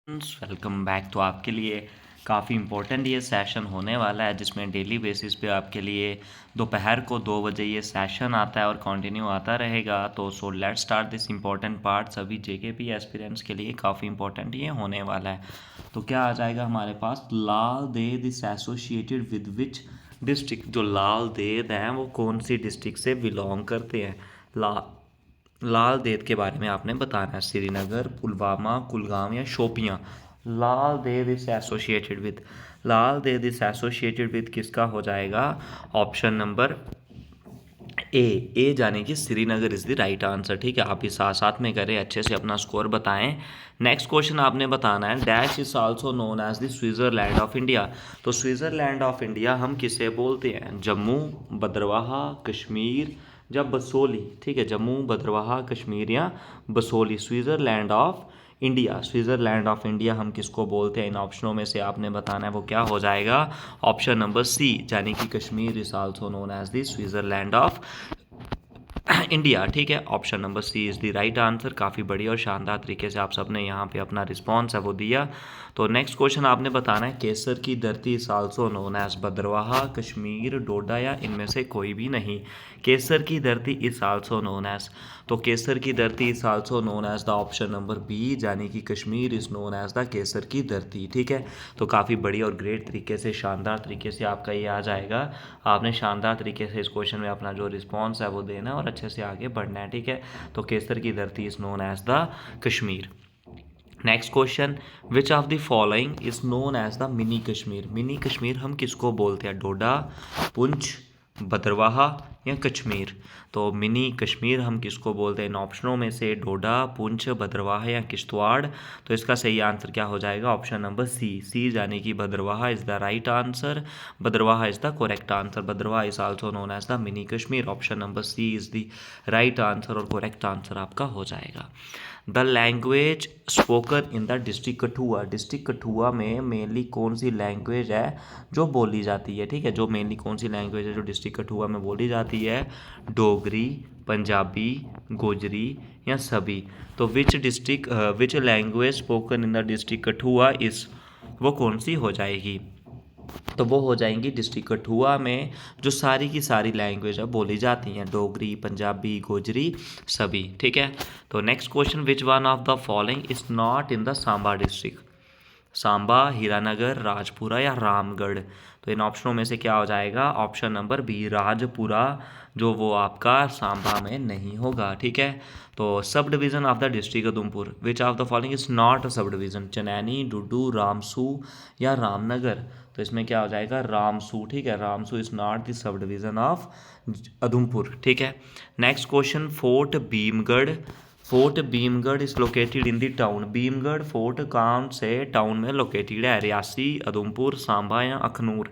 Welcome back. तो आपके लिए काफ़ी इम्पोर्टेंट ये सेशन होने वाला है जिसमें डेली बेसिस पे आपके लिए दोपहर को 2 बजे ये सेशन आता है और कंटिन्यू आता रहेगा। तो let's start this important part. सभी जेकेपी एस्पिरेंट्स के लिए काफ़ी इम्पोर्टेंट ये होने वाला है। तो क्या आ जाएगा हमारे पास, Lal Ded this associated with which district. जो लाल देद हैं वो कौन सी डिस्ट्रिक्ट से बिलोंग करते हैं। लाल देद के बारे में आपने बताना है। श्रीनगर, पुलवामा, कुलगाम या Shopian. Lal Ded is associated with, Lal Ded is associated with किसका हो जाएगा, ऑप्शन नंबर ए जाने की Srinagar is the right answer. ठीक है, आप इस साथ साथ में करें, अच्छे से अपना स्कोर बताएं। नेक्स्ट क्वेश्चन आपने बताना है, dash is also known as the Switzerland of India. तो स्विट्ज़रलैंड ऑफ इंडिया हम किसे बोलते हैं, जम्मू, भद्रवाहा, कश्मीर या बसोली। ठीक है, जम्मू, भद्रवाहा, कश्मीर या Basoli. Switzerland of India, Switzerland of India हम किसको बोलते हैं। इन ऑप्शनों में से आपने बताना है वो क्या हो जाएगा, ऑप्शन नंबर सी, यानी कि Kashmir is also known as the Switzerland of India. ठीक है, option number C is the right answer. काफ़ी बड़ी और शानदार तरीके से आप सबने यहाँ पे अपना रिस्पॉन्स है वो दिया। तो नेक्स्ट क्वेश्चन आपने बताना है, केसर की धरती is also known as Bhaderwah, Kashmir, Doda या इनमें से कोई भी नहीं। केसर की धरती इज आल्सो नोन एज, तो केसर की धरती is also known as the option number B, यानी कि Kashmir is known as the केसर की धरती। ठीक है, तो काफ़ी बड़ी और ग्रेट तरीके से, शानदार तरीके से आपका ये आ जाएगा। आपने शानदार तरीके से इस क्वेश्चन में अपना जो रिस्पॉन्स है वो देना है और अच्छे से आगे बढ़ना है। ठीक है, तो केसर की धरती is known as the Kashmir. Next question, which of the following is known as the mini Kashmir. Mini Kashmir हम किसको बोलते हैं, डोडा, पुंछ, भद्रवाहा या कश्मीर। तो मिनी कश्मीर हम किसको बोलते हैं, इन ऑप्शनों में से डोडा, पुंछ, भद्रवाहा या किश्तवाड़। तो इसका सही आंसर क्या हो जाएगा, ऑप्शन नंबर सी यानी कि Bhaderwah is the right answer. Bhaderwah is the correct answer. Bhaderwah is also known as the mini Kashmir. Option number C is the right answer और करेक्ट आंसर आपका हो जाएगा। The language spoken in the district Kathua. District Kathua में mainly कौन सी language है जो बोली जाती है। ठीक है, जो मेनली कौन सी लैंग्वेज है जो डिस्ट्रिक्ट कठुआ में बोली जाती है, डोगरी, पंजाबी, गोजरी या सभी। तो which language spoken in the district Kathua इस, वो कौन सी हो जाएगी, तो वो हो जाएंगी डिस्ट्रिक्ट कठुआ में जो सारी की सारी लैंग्वेज है बोली जाती हैं, डोगरी, पंजाबी, गोजरी, सभी। ठीक है, तो next question, which one of the following is not in the Samba district. Samba, Hiranagar, Rajpura या रामगढ़। तो इन ऑप्शनों में से क्या हो जाएगा, ऑप्शन नंबर बी, राजपुरा, जो वो आपका सांबा में नहीं होगा। ठीक है, तो sub division of the district Udhampur, which of the following is not a sub division, Chenani, Dudu, Ramsu या रामनगर। तो इसमें क्या हो जाएगा, रामसू। ठीक है, Ramsu is not the sub division of Udhampur. ठीक है, next question, fort Bhimgarh. Fort Bhimgarh is located in the town. Bhimgarh fort कौन से टाउन में लोकेटेड है, रियासी, उधमपुर, सांबा या अखनूर।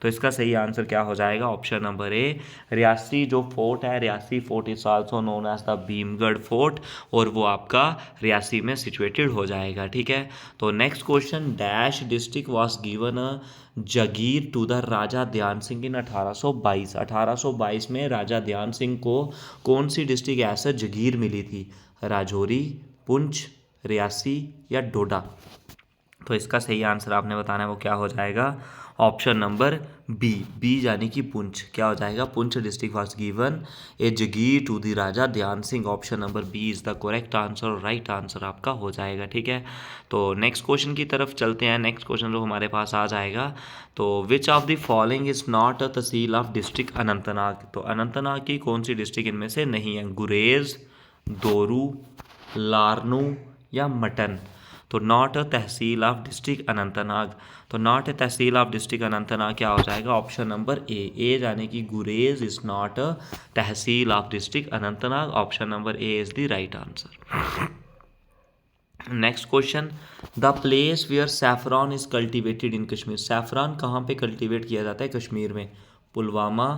तो इसका सही आंसर क्या हो जाएगा, ऑप्शन नंबर ए, रियासी जो फोर्ट है, Reasi fort is also known as the Bhimgarh fort, और वो आपका रियासी में सिचुएटेड हो जाएगा। ठीक है, तो next question, dash district was given a jagir to the Raja Dhyan Singh इन 1822। 1822 में राजा ध्यान सिंह को कौन सी डिस्ट्रिक्ट ऐसा जगीर मिली थी, राजौरी, पुंछ, रियासी या डोडा। तो इसका सही आंसर आपने बताना है वो क्या हो जाएगा, ऑप्शन नंबर बी यानी कि पुंछ। क्या हो जाएगा, Poonch district was given a jagir to the Raja Dhyan Singh. Option number B is the correct answer और राइट आंसर आपका हो जाएगा। ठीक है, तो नेक्स्ट क्वेश्चन की तरफ चलते हैं। नेक्स्ट क्वेश्चन जो हमारे पास आ जाएगा, तो विच of the following is not a tehsil of district Anantnag. तो अनंतनाग की कौन सी डिस्ट्रिक्ट इनमें से नहीं है, गुरेज, दोरू, लारनू या मटन। तो not a tehsil of district Anantnag. तो not a tehsil of district Anantnag क्या हो जाएगा, ऑप्शन नंबर ए यानी कि Gurez is not a tehsil of district Anantnag. Option number A is the right answer. Next question, the place where saffron is cultivated in Kashmir. Saffron कहाँ पे cultivate किया जाता है कश्मीर में, पुलवामा,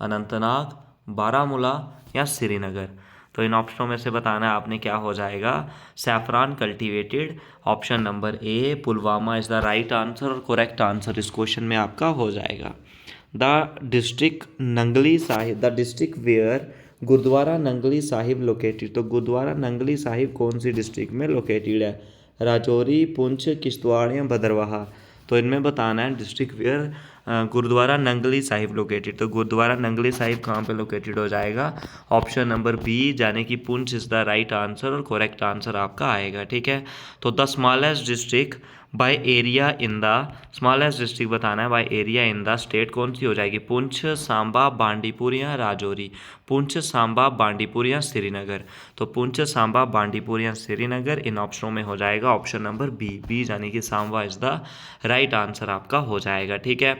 अनंतनाग, बारामूला या श्रीनगर। तो इन ऑप्शनों में से बताना है आपने क्या हो जाएगा, saffron cultivated, option number A, Pulwama is the right answer और करेक्ट आंसर इस क्वेश्चन में आपका हो जाएगा। The district Nangli Sahib, the district where Gurdwara Nangli Sahib located. तो गुरुद्वारा नंगली साहिब कौन सी डिस्ट्रिक्ट में लोकेटेड है, राजौरी, पुंछ, किश्तवाड़ या भदरवाह। तो इनमें बताना है district where Gurdwara Nangli Sahib located. तो गुरुद्वारा नंगली साहिब कहाँ पे लोकेटेड हो जाएगा? ऑप्शन नंबर बी यानी कि Poonch is the right answer और करेक्ट आंसर आपका आएगा। ठीक है, तो the smallest district by area in the, smallest district बताना है by area in the state कौन सी हो जाएगी? पुंछ, सांबा, बांडीपुर या राजौरी। पुंछ, सांबा, बांडीपुर या श्रीनगर। तो पुंछ, सांबा, बांडीपुर या श्रीनगर इन ऑप्शनों में हो जाएगा ऑप्शन नंबर बी यानी कि Samba is the right answer आपका हो जाएगा। ठीक है,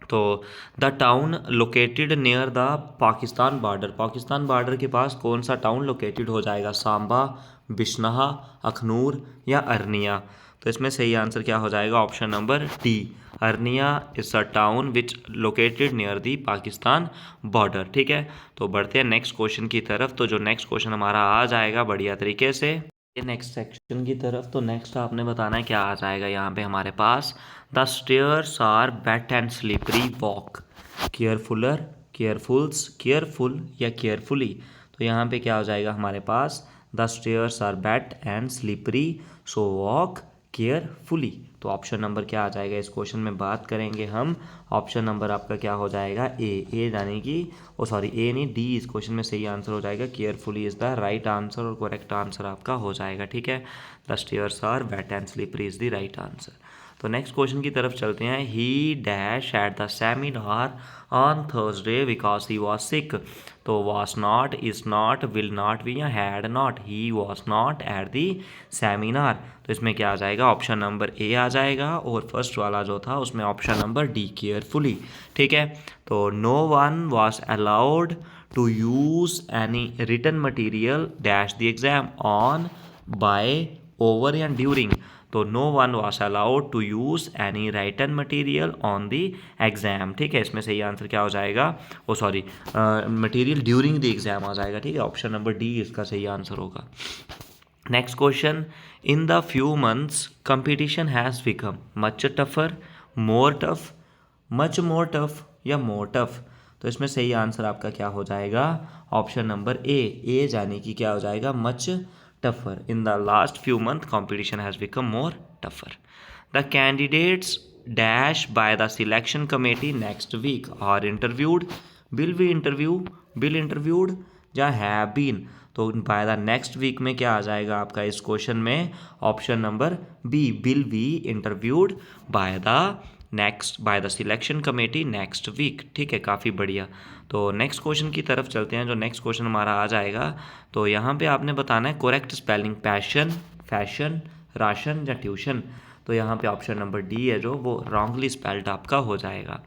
तो the town located near the Pakistan border, Pakistan border के पास कौन सा टाउन लोकेटेड हो जाएगा? सांबा, बिश्नहा, अखनूर या अरनिया। तो इसमें सही आंसर क्या हो जाएगा? Option number D, Arnia is a town which located near the Pakistan border. ठीक है, तो बढ़ते हैं नेक्स्ट क्वेश्चन की तरफ। तो जो नेक्स्ट क्वेश्चन हमारा आ जाएगा बढ़िया तरीके से नेक्स्ट सेक्शन की तरफ, तो नेक्स्ट आपने बताना है क्या आ जाएगा यहाँ पे हमारे पास? The stairs are wet and slippery walk, carefuller, carefuls, careful या केयरफुली। तो यहाँ पे क्या हो जाएगा हमारे पास? The stairs are wet and slippery so walk carefully. तो ऑप्शन नंबर क्या आ जाएगा इस क्वेश्चन में बात करेंगे हम? ऑप्शन नंबर आपका क्या हो जाएगा? ए यानी कि सॉरी ए नहीं डी इस क्वेश्चन में सही आंसर हो जाएगा। Carefully is the right answer और करेक्ट आंसर आपका हो जाएगा। ठीक है, the stairs are wet and slippery is the right answer. तो नेक्स्ट क्वेश्चन की तरफ चलते हैं। He dash at the seminar on Thursday because he was sick. तो was not, is not, will not be या had not. He was not at the seminar. तो इसमें क्या आ जाएगा? ऑप्शन नंबर ए आ जाएगा और फर्स्ट वाला जो था उसमें ऑप्शन नंबर डी केयरफुली। ठीक है, तो no one was allowed to use any written material dash the exam on, by, over या ड्यूरिंग। तो no one was allowed to use any written material on the exam. ठीक है, इसमें सही answer क्या हो जाएगा? Sorry, material during the exam आ जाएगा। ठीक है, ऑप्शन नंबर डी इसका सही आंसर होगा। Next question, in the few months competition has become much tougher, more tough, much more tough या मोर टफ। तो इसमें सही आंसर आपका क्या हो जाएगा? ऑप्शन नंबर ए यानी कि क्या हो जाएगा? Much tougher. In the last few months, competition has become more tougher. The candidates dash by the selection committee next week are interviewed, will be interview, will interviewed या have been। तो by the next week में क्या आ जाएगा आपका इस question में? Option number B, will be interviewed by the selection committee next week. ठीक है, काफ़ी बढ़िया। तो नेक्स्ट क्वेश्चन की तरफ चलते हैं। जो नेक्स्ट क्वेश्चन हमारा आ जाएगा, तो यहाँ पे आपने बताना है correct spelling passion, fashion, ration या ट्यूशन। तो यहाँ पे ऑप्शन नंबर डी है जो वो रॉन्गली स्पेल्ड आपका हो जाएगा।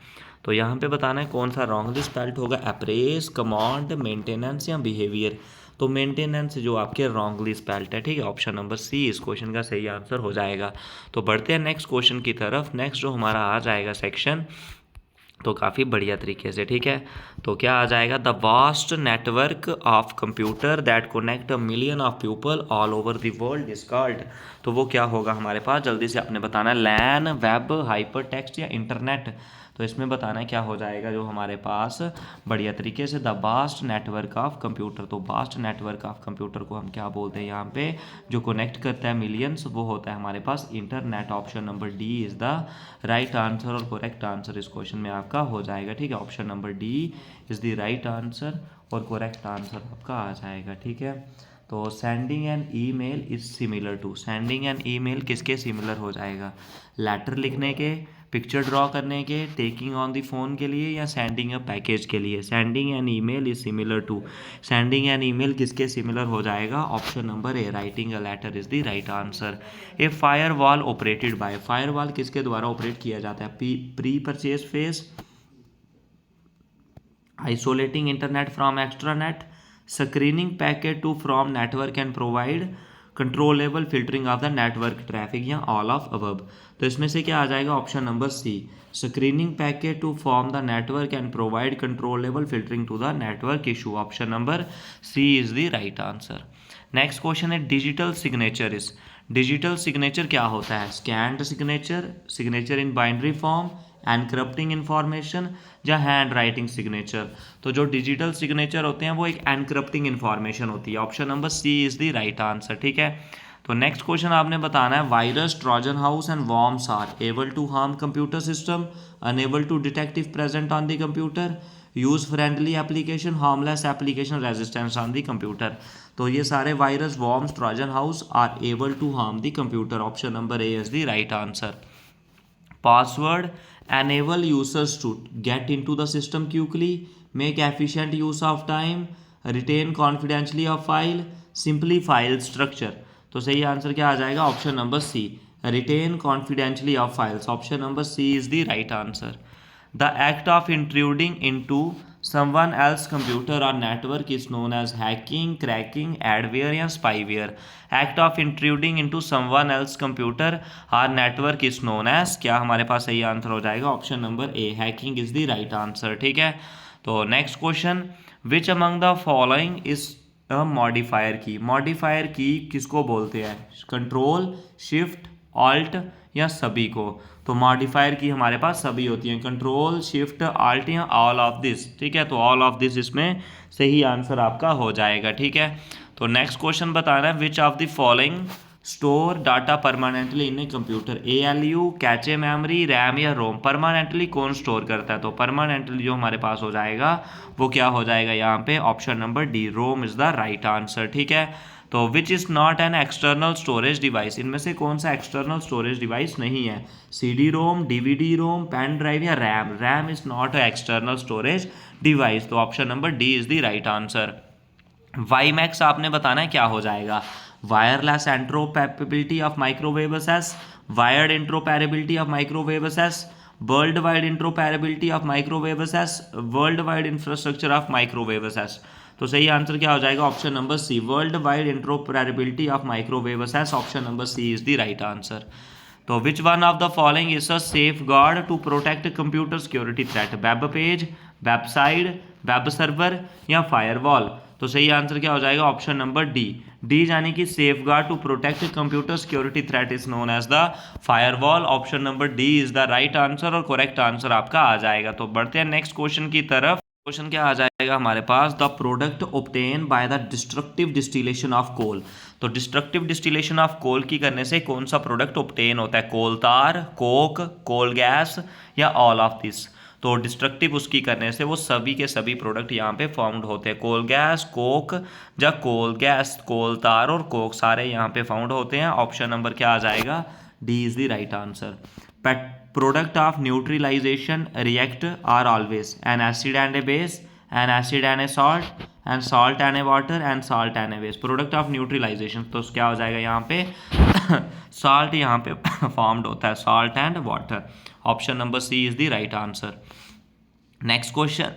तो यहाँ पे बताना है कौन सा रॉन्गली स्पेल्ड होगा? अप्रेस, कमांड, मेंटेनेंस या बिहेवियर। तो मेंटेनेंस जो आपके रॉन्गली स्पेल्ड है। ठीक है, ऑप्शन नंबर सी इस क्वेश्चन का सही आंसर हो जाएगा। तो बढ़ते हैं नेक्स्ट क्वेश्चन की तरफ। नेक्स्ट जो हमारा आ जाएगा सेक्शन, तो काफ़ी बढ़िया तरीके से। ठीक है, तो क्या आ जाएगा? The vast network of computer that connect a million of people all over the world is called. तो वो क्या होगा हमारे पास? जल्दी से आपने बताना है। लैन, वेब, हाइपर टेक्स्ट या इंटरनेट। तो इसमें बताना है क्या हो जाएगा जो हमारे पास बढ़िया तरीके से? The vast network of computer. तो वास्ट नेटवर्क ऑफ कंप्यूटर को हम क्या बोलते हैं यहाँ पे? जो कनेक्ट करता है मिलियंस, वो होता है हमारे पास internet. Option number D is the right answer और करेक्ट आंसर इस क्वेश्चन में आपका हो जाएगा। ठीक है, option number D is the right answer और करेक्ट आंसर आपका आ जाएगा। ठीक है, तो sending an email is similar to, sending an email किसके सिमिलर हो जाएगा? लेटर लिखने के, पिक्चर ड्रॉ करने के, टेकिंग ऑन द फोन के लिए या सेंडिंग अ पैकेज के लिए? Sending an email is similar to, sending an email किसके सिमिलर हो जाएगा? Option number A, writing a letter is the right answer. A fire wall operated by, fire wall किसके द्वारा ऑपरेट किया जाता है? Pre purchase phase, isolating internet from extranet, screening packet to from network and provide controllable filtering of the network traffic या all of above. तो इसमें से क्या आ जाएगा? Option number C, screening packet to form the network and provide controllable filtering to the network issue. Option number C is the right answer. Next question है digital signature is, digital signature क्या होता है? Scanned signature, signature in binary form, encrypting information या hand writing signature. तो जो digital signature होते हैं वो एक एनक्रप्टिंग इन्फॉर्मेशन होती है। Option number C is the right answer. ठीक है, तो नेक्स्ट क्वेश्चन आपने बताना है virus, Trojan house and worms are able to harm computer system, unable to detect if present on the computer, use friendly application, harmless application, resistance on the computer. तो ये सारे virus, worms, Trojan house are able to harm the computer. Option number A is the right answer. Password enable users to get into the system quickly, make efficient use of time, retain confidentially of file, simply file structure। तो सही answer क्या आ जाएगा? Option number C, retain confidentially of files. Option number C is the right answer. The act of intruding into someone else's computer or network is known as hacking, cracking, adware या spyware। Act of intruding into someone else's computer or network is known as, क्या हमारे पास सही answer हो जाएगा? Option number A, hacking is the right answer. ठीक है, तो next question, which among the following is a modifier की। Modifier की किसको बोलते हैं? कंट्रोल, शिफ्ट, ऑल्ट या सभी को। तो मॉडिफायर की हमारे पास सभी होती हैं, कंट्रोल, शिफ्ट, आल्ट या ऑल ऑफ दिस। ठीक है, तो ऑल ऑफ दिस इसमें सही आंसर आपका हो जाएगा। ठीक है, तो नेक्स्ट क्वेश्चन बताना है विच of the following store data permanently in a computer. ALU, cache memory, RAM या रोम। परमानेंटली कौन स्टोर करता है? तो परमानेंटली जो हमारे पास हो जाएगा वो क्या हो जाएगा यहाँ पे? Option number D, ROM is the right answer. ठीक है, तो which is not an external storage device. इनमें से कौन सा एक्सटर्नल स्टोरेज डिवाइस नहीं है? CD ROM, DVD ROM, pen drive या RAM. RAM is not a external storage device. तो option number D is the right answer. WiMAX आपने बताना है क्या हो जाएगा? Wireless interoperability of microwave access, wired interoperability of microwave access, world wide interoperability of microwave access, world wide infrastructure of microwave access. तो सही answer क्या हो जाएगा? Option number C, world wide interoperability of microwave assess. Option number C is the right answer. तो which one of the following is a safeguard to protect computer security threat? Web page, website, web server या firewall. तो सही answer क्या हो जाएगा? Option number D, D यानी कि safeguard to protect computer security threat is known as the firewall. Option number D is the right answer और correct answer आपका आ जाएगा। तो बढ़ते हैं नेक्स्ट क्वेश्चन की तरफ। क्वेश्चन क्या आ जाएगा हमारे पास? The product obtain by the destructive distillation of coal. तो डिस्ट्रक्टिव डिस्टिलेशन ऑफ कोल की करने से कौन सा प्रोडक्ट ऑब्टेन होता है? कोल तार, कोक, कोल गैस या ऑल ऑफ दिस। तो डिस्ट्रक्टिव उसकी करने से वो सभी के सभी प्रोडक्ट यहाँ पे फाउंड होते हैं। कोल गैस, कोक या कोल गैस, कोल तार और कोक सारे यहाँ पे फाउंड होते हैं। ऑप्शन नंबर क्या आ जाएगा? D is the right answer. Product of neutralization react are always an acid and a base, an acid and a salt, and salt and a water, and salt and a base। Product of neutralisation तो क्या हो जाएगा यहाँ पे? Salt यहाँ पे formed होता है, salt and water. Option number C is the right answer. Next question,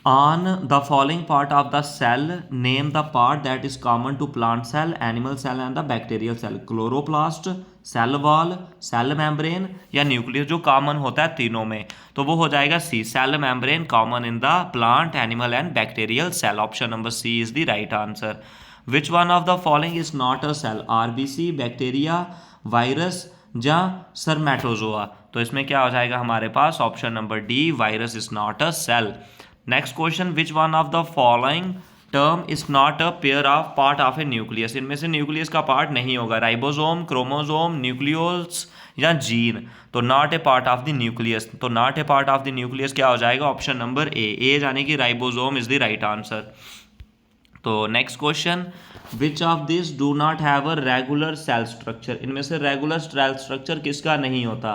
on the following part of the cell name the part that is common to plant cell, animal cell and the bacterial cell। Chloroplast, cell wall, cell membrane या nucleus. जो common होता है तीनों में तो वो हो जाएगा C, cell membrane common in the plant, animal and bacterial cell. Option number C is the right answer. Which one of the following is not a cell? RBC, bacteria, virus या spermatozoa. तो इसमें क्या हो जाएगा हमारे पास? Option number D, virus is not a cell. Next question, which one of the following term is not a pair of part of A nucleus. इनमें से न्यूक्लियस का पार्ट नहीं होगा? राइबोसोम, क्रोमोसोम, न्यूक्लियोल्स या जीन। तो not a part of the nucleus. तो not a part of the nucleus क्या हो जाएगा? ऑप्शन नंबर ए यानी कि ribosome is the right answer. तो next question, which of this do not have a regular cell structure. इनमें से regular cell structure किसका नहीं होता?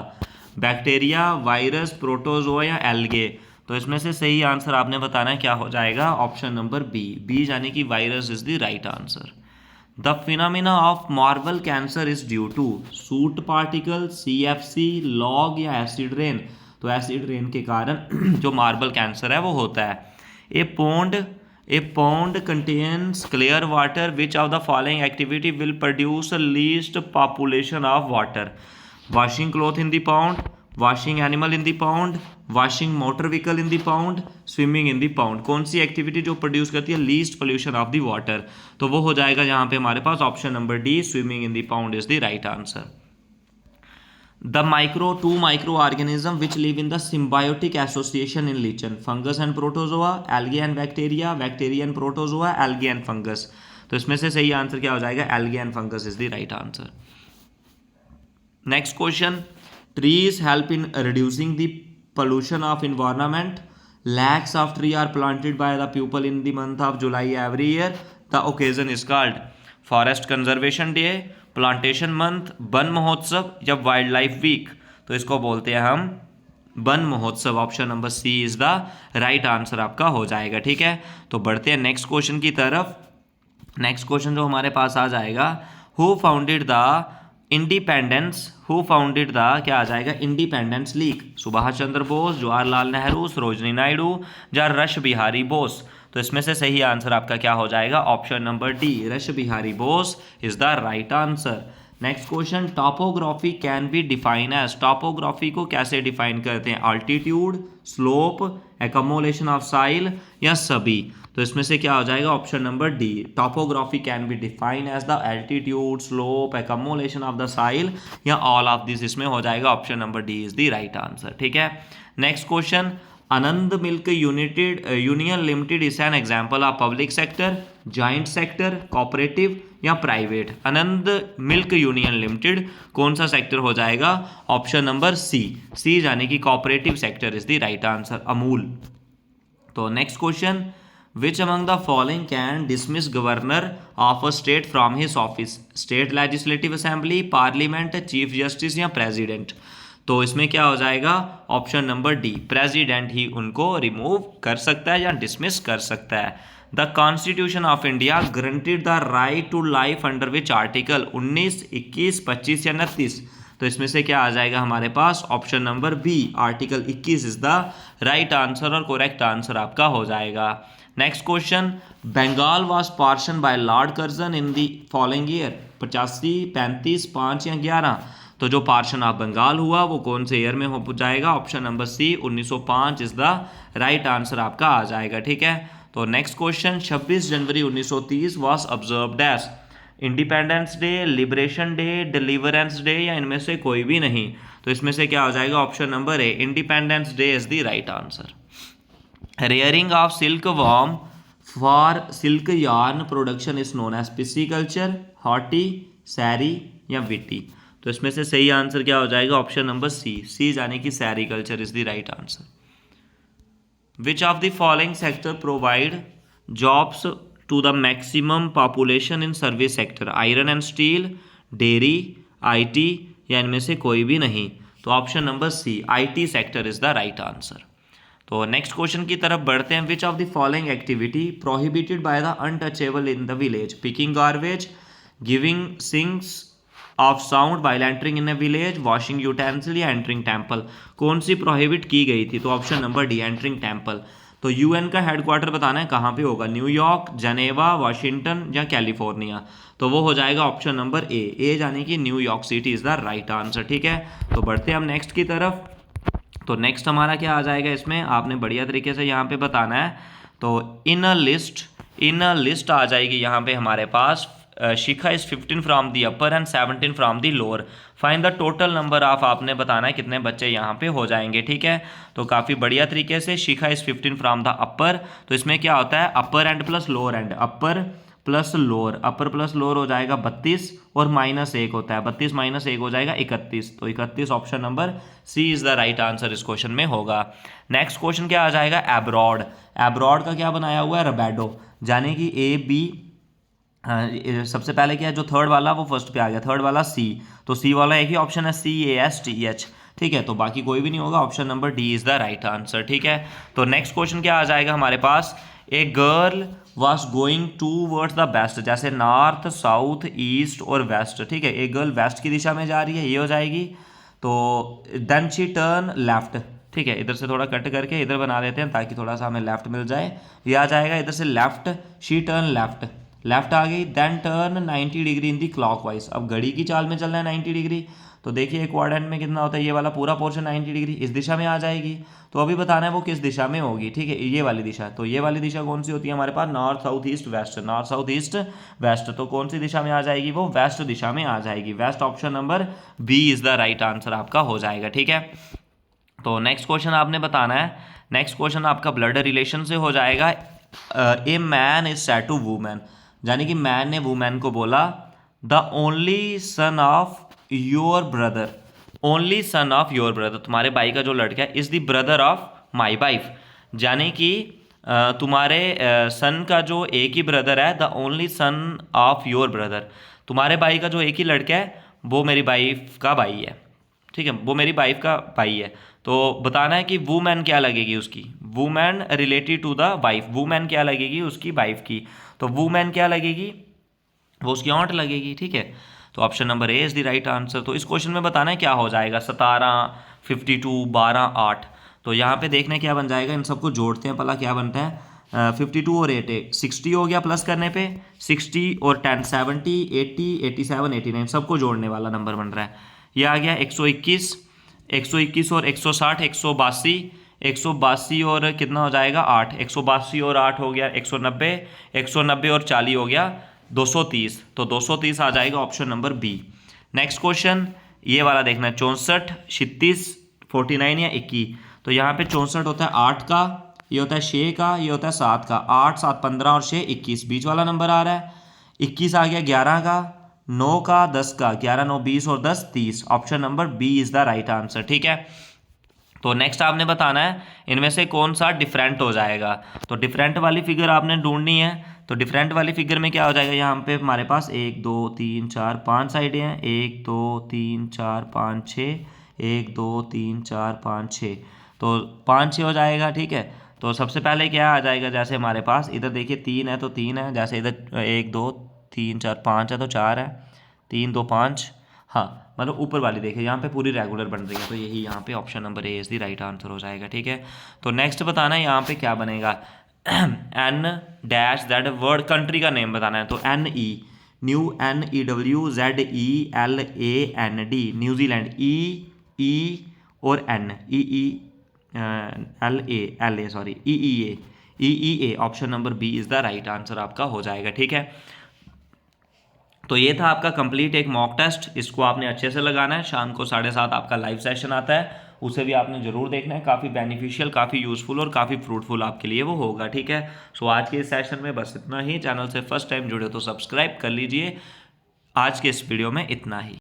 बैक्टीरिया, वायरस, प्रोटोजोआ या एल्गे। तो इसमें से सही आंसर आपने बताना है क्या हो जाएगा? ऑप्शन नंबर बी, बी यानी कि virus is the right answer. The phenomena of marble cancer is due to soot particle, CFC, log या एसिड रेन। तो एसिड रेन के कारण जो मार्बल कैंसर है वो होता है। ए pond contains clear water, which of the following activity will produce least population of water? Washing cloth in the pond, washing animal in the pond, washing motor vehicle in the pond, swimming in the pond। कौन सी activity जो produce करती है least pollution of the water? तो वो हो जाएगा यहाँ पे हमारे पास option number D, swimming in the pond is the right answer. The two microorganisms which live in the symbiotic association in lichen, fungus and protozoa, algae and bacteria, bacteria and protozoa, algae and fungus। तो इसमें से सही answer क्या हो जाएगा, algae and fungus is the right answer. Next question, trees help in reducing the pollution of environment. Lakhs of trees are planted by the people in the month of July every year. The occasion is called Forest Conservation Day, Plantation Month, one महोत्सव या wild life week. तो इसको बोलते हैं हम Van Mahotsav. Option number C is the right answer आपका हो जाएगा। ठीक है, तो बढ़ते हैं नेक्स्ट क्वेश्चन की तरफ। नेक्स्ट क्वेश्चन जो हमारे पास आ जाएगा, who founded the independence, who founded the क्या आ जाएगा, इंडिपेंडेंस लीग। सुभाष चंद्र बोस, जवाहरलाल नेहरू, सरोजनी नायडू या रश बिहारी बोस। तो इसमें से सही आंसर आपका क्या हो जाएगा, option number D, Rash Behari Bose is the right answer. Next question, topography can be define as, topography को कैसे डिफाइन करते हैं, altitude, slope, accumulation of soil या सभी। तो इसमें से क्या हो जाएगा, option number D, topography can be define as the altitude, slope, accumulation of the soil या ऑल ऑफ दिस। इसमें हो जाएगा option number D is the right answer. ठीक है, next question, Anand milk union limited is an example of public sector, joint sector, cooperative या private. आनंद milk union limited कौन सा sector हो जाएगा, ऑप्शन नंबर सी, सी यानी कि cooperative sector is the right answer, Amul. तो next question, which among the following can dismiss governor of a state from his office, state legislative assembly, parliament, chief justice या president. तो इसमें क्या हो जाएगा, option number D, president ही उनको remove कर सकता है या डिसमिस कर सकता है। The Constitution of India granted the right to life under which article, 19, 21, 25 या 29। तो इसमें से क्या आ जाएगा हमारे पास, option number B, article 21 is the right answer और करेक्ट आंसर आपका हो जाएगा। Next question, Bengal was partition by Lord Curzon in the following year, 85, 35, 5 या 11। तो जो पार्शन ऑफ बंगाल हुआ वो कौन से ईयर में हो जाएगा, option number C, 1905 is the right answer आपका आ जाएगा। ठीक है, तो next question, 26 January 1930 was observed as Independence Day, Liberation Day, Deliverance Day या इनमें से कोई भी नहीं। तो इसमें से क्या हो जाएगा, option number A, Independence Day is the right answer. Rearing of silk worm for silk yarn production is known as pisciculture, horti, seri या विटी। तो इसमें से सही आंसर क्या हो जाएगा, ऑप्शन नंबर सी, सी यानी कि sericulture is the right answer. Which of the following sector provide jobs to the maximum population in service sector, iron and steel, dairy, IT या इनमें से कोई भी नहीं। तो option number C, IT sector is the right answer. तो next question की तरफ बढ़ते हैं, which of the following activity prohibited by the untouchable in the village, picking garbage, giving signs of sound while entering in A village, washing utensil या entering temple. कौन सी prohibit की गई थी, तो option number D, entering temple. तो UN का headquarter बताना है कहाँ पे होगा, न्यूयॉर्क, जनेवा, वाशिंगटन या कैलिफोर्निया। तो वो हो जाएगा ऑप्शन नंबर ए यानी कि New York city is the right answer. ठीक है, तो बढ़ते हैं हम नेक्स्ट की तरफ। तो नेक्स्ट हमारा क्या आ जाएगा, इसमें आपने बढ़िया तरीके से यहाँ पे बताना है। तो इन अ लिस्ट आ जाएगी यहाँ पे हमारे पास, Shikha is 15 from the upper end 17 from the lower, find the total number of, आपने बताना है कितने बच्चे यहाँ पे हो जाएंगे। ठीक है, तो काफ़ी बढ़िया तरीके से, Shikha is 15 from the upper. तो इसमें क्या होता है, upper end plus lower end, upper plus lower, upper plus lower हो जाएगा 32 और -1 होता है, 32 - 1 हो जाएगा 31। तो 31 option number C is the right answer इस क्वेश्चन में होगा। नेक्स्ट क्वेश्चन क्या आ जाएगा, एब्रॉड। एब्रॉड का क्या बनाया हुआ है, रबैडो, यानी कि ए बी, सबसे पहले क्या है, जो थर्ड वाला वो फर्स्ट पे आ गया, थर्ड वाला सी, तो सी वाला एक ही ऑप्शन है, CASTH। ठीक है, तो बाकी कोई भी नहीं होगा, option number D is the right answer. ठीक है, तो नेक्स्ट क्वेश्चन क्या आ जाएगा हमारे पास, a girl was going towards the west, जैसे नॉर्थ, साउथ, ईस्ट और वेस्ट। ठीक है, एक गर्ल वेस्ट की दिशा में जा रही है, ये हो जाएगी। तो देन शी टर्न लेफ्ट। ठीक है, इधर से थोड़ा कट करके इधर बना देते हैं ताकि थोड़ा सा हमें लेफ्ट मिल जाए, ये आ जाएगा इधर से left, she turn left, left आ गई, then turn 90 degree in the clockwise. अब घड़ी की चाल में चलना है 90 डिग्री, तो देखिए क्वाड्रेंट में कितना होता है, ये वाला पूरा पोर्शन 90 डिग्री इस दिशा में आ जाएगी। तो अभी बताना है वो किस दिशा में होगी। ठीक है, ये वाली दिशा, तो ये वाली दिशा कौन सी होती है हमारे पास, north south east west, north south east west. तो कौन सी दिशा में आ जाएगी, वो वेस्ट दिशा में आ जाएगी, west. Option number B is the right answer आपका हो जाएगा। ठीक है, तो नेक्स्ट क्वेश्चन आपने बताना है, नेक्स्ट क्वेश्चन आपका ब्लड रिलेशन से हो जाएगा। A man is said to women, यानी कि मैन ने वुमेन को बोला the only son of your brother, only son of your brother, तुम्हारे भाई का जो लड़का है, is the brother of my wife, यानी कि तुम्हारे सन का जो एक ही ब्रदर है, the only son of your brother, तुम्हारे भाई का जो एक ही लड़का है वो मेरी वाइफ का भाई है, ठीक है, वो मेरी वाइफ का भाई है। तो बताना है कि वुमेन क्या लगेगी उसकी, women related to the wife, women क्या लगेगी उसकी वाइफ की, तो वुमेन क्या लगेगी, वो उसकी ऑन्ट लगेगी, ठीक है। तो option number A is the right answer. तो इस क्वेश्चन में बताना है क्या हो जाएगा, 17, 52, 12, 8। तो यहाँ पे देखने क्या बन जाएगा, इन सबको जोड़ते हैं, भला क्या बनता है, 52 और 8 60 हो गया प्लस करने पे, 60 और 10 70, 80, 87, 89, सबको जोड़ने वाला नंबर बन रहा है। ये आ गया 121, 121 और 160, 182, 182 और कितना हो जाएगा 8, 182 और 8 हो गया 190, 190 और 40 हो गया 230, तो 230 आ जाएगा option number B. Next question ये वाला देखना है, 64, 36, 49 या 21। तो यहाँ पे 64 होता है 8 का, ये होता है 6 का, ये होता है 7 का, 8, 7, 15 और 6, 21, बीच वाला नंबर आ रहा है। 21 आ गया 11 का, 9 का, 10 का, 11, 9, 20 और 10, 30, option number B is the right answer, ठीक है। तो नेक्स्ट आपने बताना है इनमें से कौन सा डिफरेंट हो जाएगा। तो डिफरेंट वाली फिगर आपने ढूंढनी है। तो डिफरेंट वाली फिगर में क्या हो जाएगा, यहाँ पे हमारे पास 1, 2, 3, 4, 5 साइडें हैं, 1, 2, 3, 4, 5, 6, 1, 2, 3, 4, 5, 6, तो 5, 6 हो जाएगा, ठीक है। तो सबसे पहले क्या आ जाएगा, जैसे हमारे पास इधर देखिए 3 है तो 3 है, जैसे इधर 1, 2, 3, 4, 5 है तो 4 है, 3, 2, 5, हाँ, मतलब ऊपर वाली देखिए यहाँ पे पूरी रेगुलर बन रही है, तो यही यहाँ पे option number A is the right answer हो जाएगा, ठीक है। तो नेक्स्ट बताना है यहाँ पे क्या बनेगा, N dash Z, word country का नेम बताना है। तो N E, new, NEWZELAND, New Zealand, E और N, EE option number B is the right answer आपका हो जाएगा, ठीक है। तो ये था आपका कंप्लीट एक मॉक टेस्ट, इसको आपने अच्छे से लगाना है। शाम को 7:30 आपका लाइव सेशन आता है, उसे भी आपने जरूर देखना है, काफ़ी बेनिफिशियल, काफ़ी यूजफुल और काफ़ी फ्रूटफुल आपके लिए वो होगा, ठीक है। सो आज के इस सेशन में बस इतना ही। चैनल से फर्स्ट टाइम जुड़े तो सब्सक्राइब कर लीजिए। आज के इस वीडियो में इतना ही।